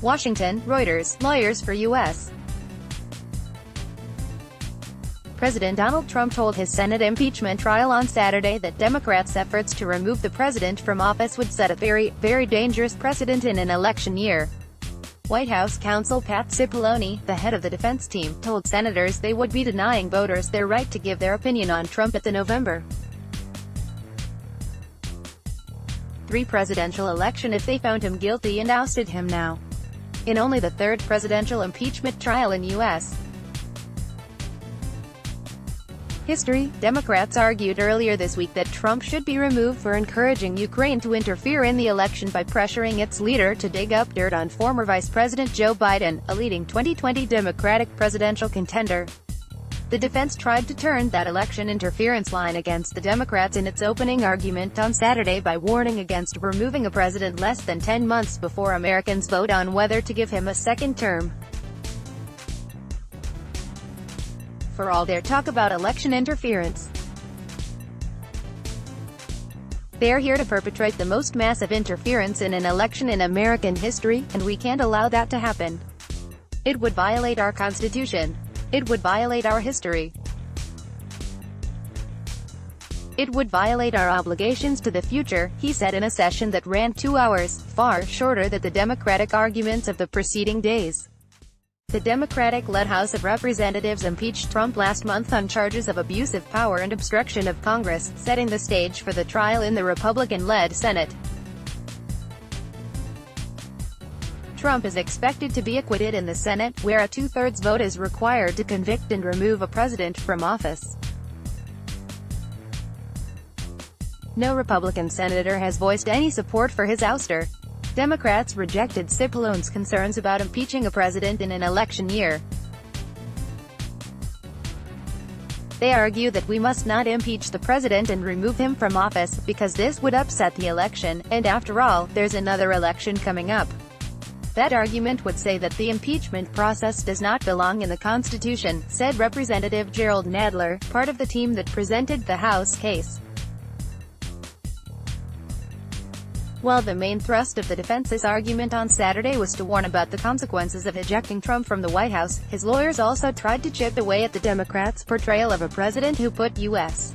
Washington, Reuters, lawyers for U.S. President Donald Trump told his Senate impeachment trial on Saturday that Democrats' efforts to remove the president from office would set a very dangerous precedent in an election year. White House counsel Pat Cipollone, the head of the defense team, told senators they would be denying voters their right to give their opinion on Trump at the November 3 presidential election if they found him guilty and ousted him now, in only the third presidential impeachment trial in U.S. history. Democrats argued earlier this week that Trump should be removed for encouraging Ukraine to interfere in the election by pressuring its leader to dig up dirt on former Vice President Joe Biden, a leading 2020 Democratic presidential contender. The defense tried to turn that election interference line against the Democrats in its opening argument on Saturday by warning against removing a president less than 10 months before Americans vote on whether to give him a second term. For all their talk about election interference, they're here to perpetrate the most massive interference in an election in American history, and we can't allow that to happen. It would violate our Constitution. It would violate our history. It would violate our obligations to the future, he said in a session that ran 2 hours, far shorter than the Democratic arguments of the preceding days. The Democratic-led House of Representatives impeached Trump last month on charges of abuse of power and obstruction of Congress, setting the stage for the trial in the Republican-led Senate. Trump is expected to be acquitted in the Senate, where a 2/3 vote is required to convict and remove a president from office. No Republican senator has voiced any support for his ouster. Democrats rejected Cipollone's concerns about impeaching a president in an election year. They argue that we must not impeach the president and remove him from office, because this would upset the election, and after all, there's another election coming up. That argument would say that the impeachment process does not belong in the Constitution, said Representative Jerrold Nadler, part of the team that presented the House case. While the main thrust of the defense's argument on Saturday was to warn about the consequences of ejecting Trump from the White House, his lawyers also tried to chip away at the Democrats' portrayal of a president who put U.S.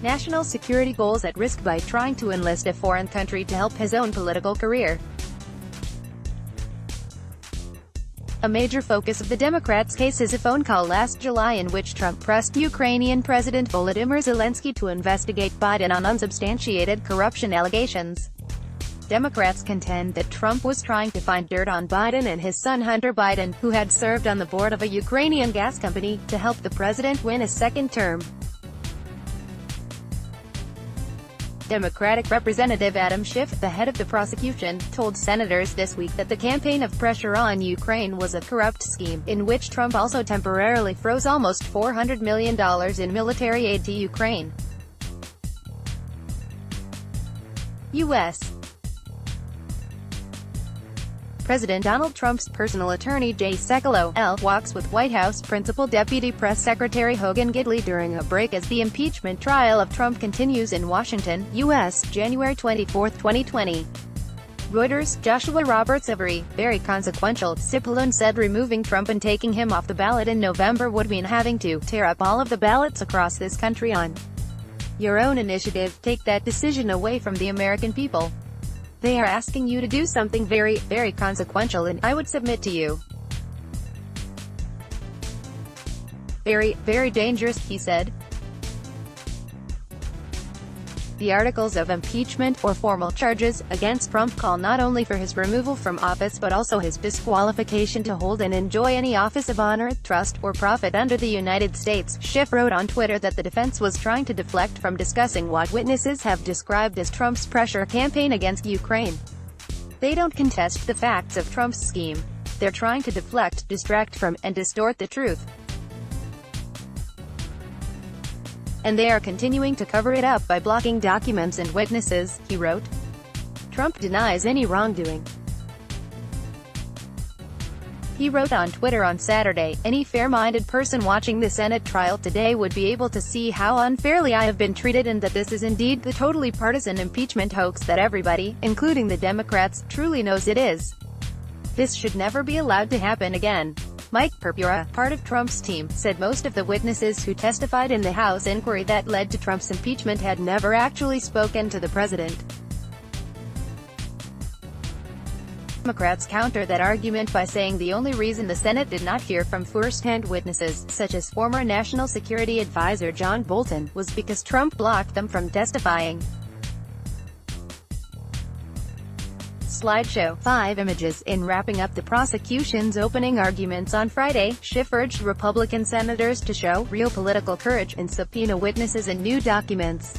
national security goals at risk by trying to enlist a foreign country to help his own political career. A major focus of the Democrats' case is a phone call last July in which Trump pressed Ukrainian President Volodymyr Zelensky to investigate Biden on unsubstantiated corruption allegations. Democrats contend that Trump was trying to find dirt on Biden and his son Hunter Biden, who had served on the board of a Ukrainian gas company, to help the president win a second term. Democratic Representative Adam Schiff, the head of the prosecution, told senators this week that the campaign of pressure on Ukraine was a corrupt scheme, in which Trump also temporarily froze almost $400 million in military aid to Ukraine. U.S. President Donald Trump's personal attorney Jay Sekulow, L., walks with White House Principal Deputy Press Secretary Hogan Gidley during a break as the impeachment trial of Trump continues in Washington, U.S., January 24, 2020. Reuters, Joshua Roberts very consequential, Cipollone said removing Trump and taking him off the ballot in November would mean having to tear up all of the ballots across this country on your own initiative, take that decision away from the American people. They are asking you to do something very consequential, and I would submit to you, very dangerous, he said. The articles of impeachment, or formal charges, against Trump call not only for his removal from office but also his disqualification to hold and enjoy any office of honor, trust, or profit under the United States. Schiff wrote on Twitter that the defense was trying to deflect from discussing what witnesses have described as Trump's pressure campaign against Ukraine. They don't contest the facts of Trump's scheme. They're trying to deflect, distract from, and distort the truth. And they are continuing to cover it up by blocking documents and witnesses, he wrote. Trump denies any wrongdoing. He wrote on Twitter on Saturday, "Any fair-minded person watching the Senate trial today would be able to see how unfairly I have been treated and that this is indeed the totally partisan impeachment hoax that everybody, including the Democrats, truly knows it is. This should never be allowed to happen again." Mike Purpura, part of Trump's team, said most of the witnesses who testified in the House inquiry that led to Trump's impeachment had never actually spoken to the president. Democrats counter that argument by saying the only reason the Senate did not hear from first-hand witnesses, such as former National Security Advisor John Bolton, was because Trump blocked them from testifying. Slideshow 5 images. In wrapping up the prosecution's opening arguments on Friday, Schiff urged Republican senators to show real political courage and subpoena witnesses and new documents.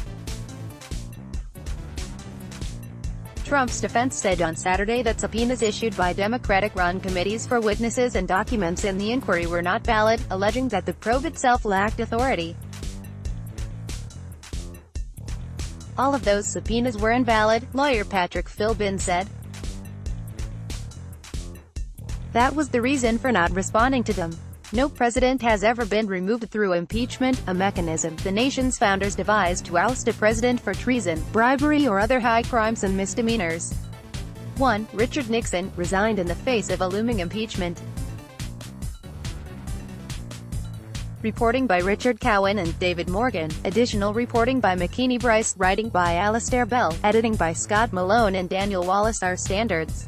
Trump's defense said on Saturday that subpoenas issued by Democratic-run committees for witnesses and documents in the inquiry were not valid, alleging that the probe itself lacked authority. "All of those subpoenas were invalid," lawyer Patrick Philbin said. "That was the reason for not responding to them. No president has ever been removed through impeachment, a mechanism the nation's founders devised to oust a president for treason, bribery or other high crimes and misdemeanors." 1. Richard Nixon resigned in the face of a looming impeachment. Reporting by Richard Cowan and David Morgan. Additional reporting by McKinney Bryce. Writing by Alastair Bell. Editing by Scott Malone and Daniel Wallace. Our standards.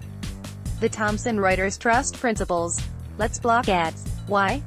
The Thomson Reuters Trust Principles. Let's block ads. Why?